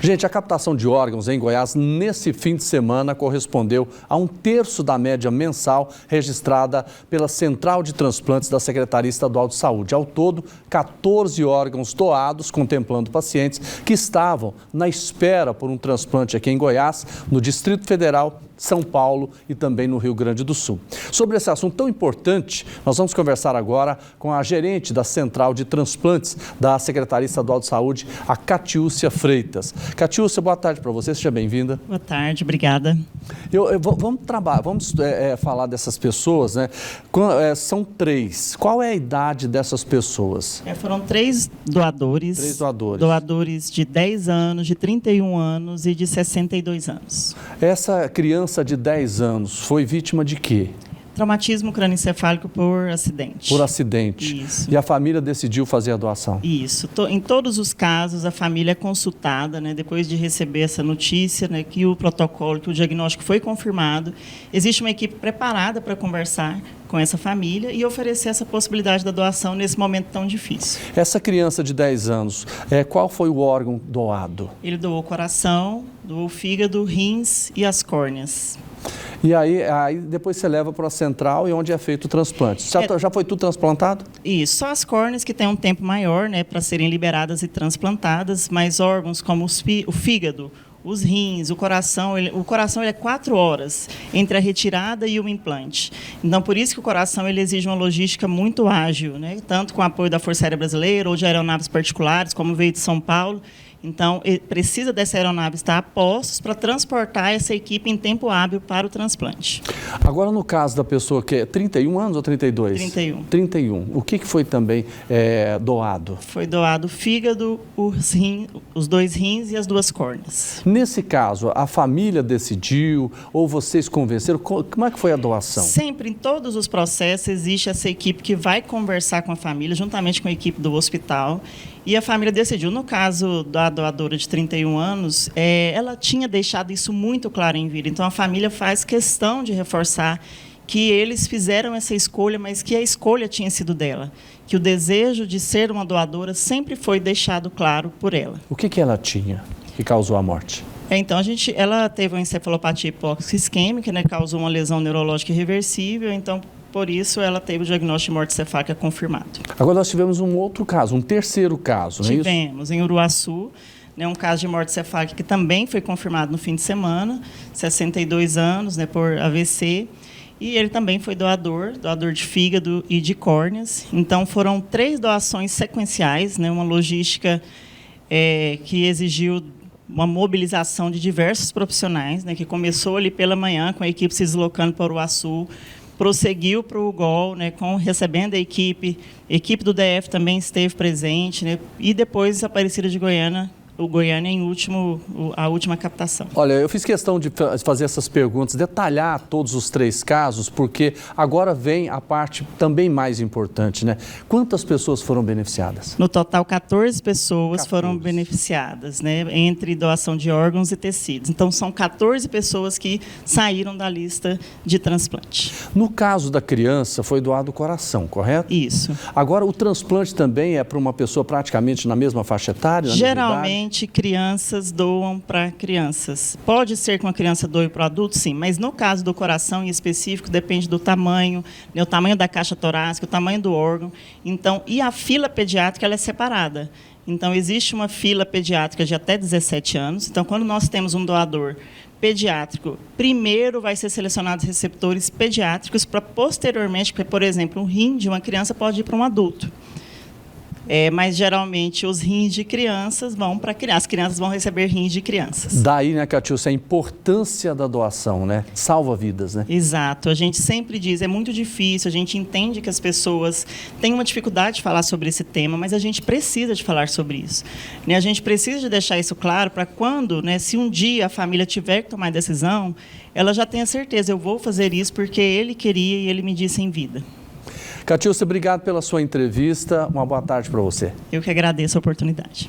Gente, a captação de órgãos em Goiás nesse fim de semana correspondeu a 1/3 da média mensal registrada pela Central de Transplantes da Secretaria Estadual de Saúde. Ao todo, 14 órgãos doados, contemplando pacientes que estavam na espera por um transplante aqui em Goiás, no Distrito Federal, São Paulo e também no Rio Grande do Sul. Sobre esse assunto tão importante, nós vamos conversar agora com a gerente da Central de Transplantes da Secretaria Estadual de Saúde, a Catiúcia Freitas. Catiúcia, boa tarde para você, seja bem-vinda. Boa tarde, obrigada. Vamos falar dessas pessoas, né? São 3. Qual é a idade dessas pessoas? Foram 3 doadores. 3 doadores. Doadores de 10 anos, de 31 anos e de 62 anos. Essa criança de 10 anos foi vítima de quê? Traumatismo crânioencefálico por acidente. Por acidente. Isso. E a família decidiu fazer a doação? Isso. Em todos os casos, a família é consultada, né, depois de receber essa notícia, né, que o protocolo, que o diagnóstico foi confirmado. Existe uma equipe preparada para conversar com essa família e oferecer essa possibilidade da doação nesse momento tão difícil. Essa criança de 10 anos, qual foi o órgão doado? Ele doou o coração, doou o fígado, rins e as córneas. E aí depois você leva para a central e onde é feito o transplante. Já foi tudo transplantado? Isso, só as córneas que têm um tempo maior, né, para serem liberadas e transplantadas, mas órgãos como o fígado, os rins, o coração ele é 4 horas entre a retirada e o implante. Então, por isso que o coração ele exige uma logística muito ágil, né, tanto com o apoio da Força Aérea Brasileira ou de aeronaves particulares, como veio de São Paulo. Então, precisa dessa aeronave estar a postos para transportar essa equipe em tempo hábil para o transplante. Agora, no caso da pessoa que é 31 anos ou 32? 31. 31. O que foi também doado? Foi doado o fígado, os 2 rins e as 2 córneas. Nesse caso, a família decidiu ou vocês convenceram? Como é que foi a doação? Sempre, em todos os processos, existe essa equipe que vai conversar com a família, juntamente com a equipe do hospital. E a família decidiu. No caso da doadora de 31 anos, ela tinha deixado isso muito claro em vida. Então, a família faz questão de reforçar que eles fizeram essa escolha, mas que a escolha tinha sido dela. Que o desejo de ser uma doadora sempre foi deixado claro por ela. O que ela tinha que causou a morte? Então, ela teve uma encefalopatia hipóxica isquêmica, né, causou uma lesão neurológica irreversível. Então, por isso, ela teve o diagnóstico de morte cefálica confirmado. Agora, nós tivemos um outro caso, um terceiro caso, não é isso? Tivemos, em Uruaçu, né, um caso de morte cefálica que também foi confirmado no fim de semana, 62 anos, né, por AVC. E ele também foi doador de fígado e de córneas. Então, foram 3 doações sequenciais, né, uma logística que exigiu uma mobilização de diversos profissionais, né, que começou ali pela manhã, com a equipe se deslocando para o Uruaçu, prosseguiu para o UGOL, né, recebendo a equipe do DF também esteve presente, né, e depois Aparecida de Goiânia, a última captação. Olha, eu fiz questão de fazer essas perguntas, detalhar todos os 3 casos, porque agora vem a parte também mais importante, né? Quantas pessoas foram beneficiadas? No total, 14 pessoas foram beneficiadas, né? Entre doação de órgãos e tecidos. Então, são 14 pessoas que saíram da lista de transplante. No caso da criança, foi doado o coração, correto? Isso. Agora, o transplante também é para uma pessoa praticamente na mesma faixa etária? Geralmente, crianças doam para crianças. Pode ser que uma criança doe para o adulto, sim, mas no caso do coração em específico, depende do tamanho, né, o tamanho da caixa torácica, o tamanho do órgão. Então, e a fila pediátrica ela é separada. Então, existe uma fila pediátrica de até 17 anos. Então, quando nós temos um doador pediátrico, primeiro vai ser selecionados receptores pediátricos para posteriormente, porque, por exemplo, um rim de uma criança pode ir para um adulto. Mas, geralmente, os rins de crianças vão para crianças. As crianças vão receber rins de crianças. Daí, né, Catiúcia, a importância da doação, né? Salva vidas, né? Exato. A gente sempre diz, é muito difícil, a gente entende que as pessoas têm uma dificuldade de falar sobre esse tema, mas a gente precisa de falar sobre isso. Né? A gente precisa de deixar isso claro para quando, né, se um dia a família tiver que tomar decisão, ela já tenha certeza, eu vou fazer isso porque ele queria e ele me disse em vida. Catiúcia, obrigado pela sua entrevista. Uma boa tarde para você. Eu que agradeço a oportunidade.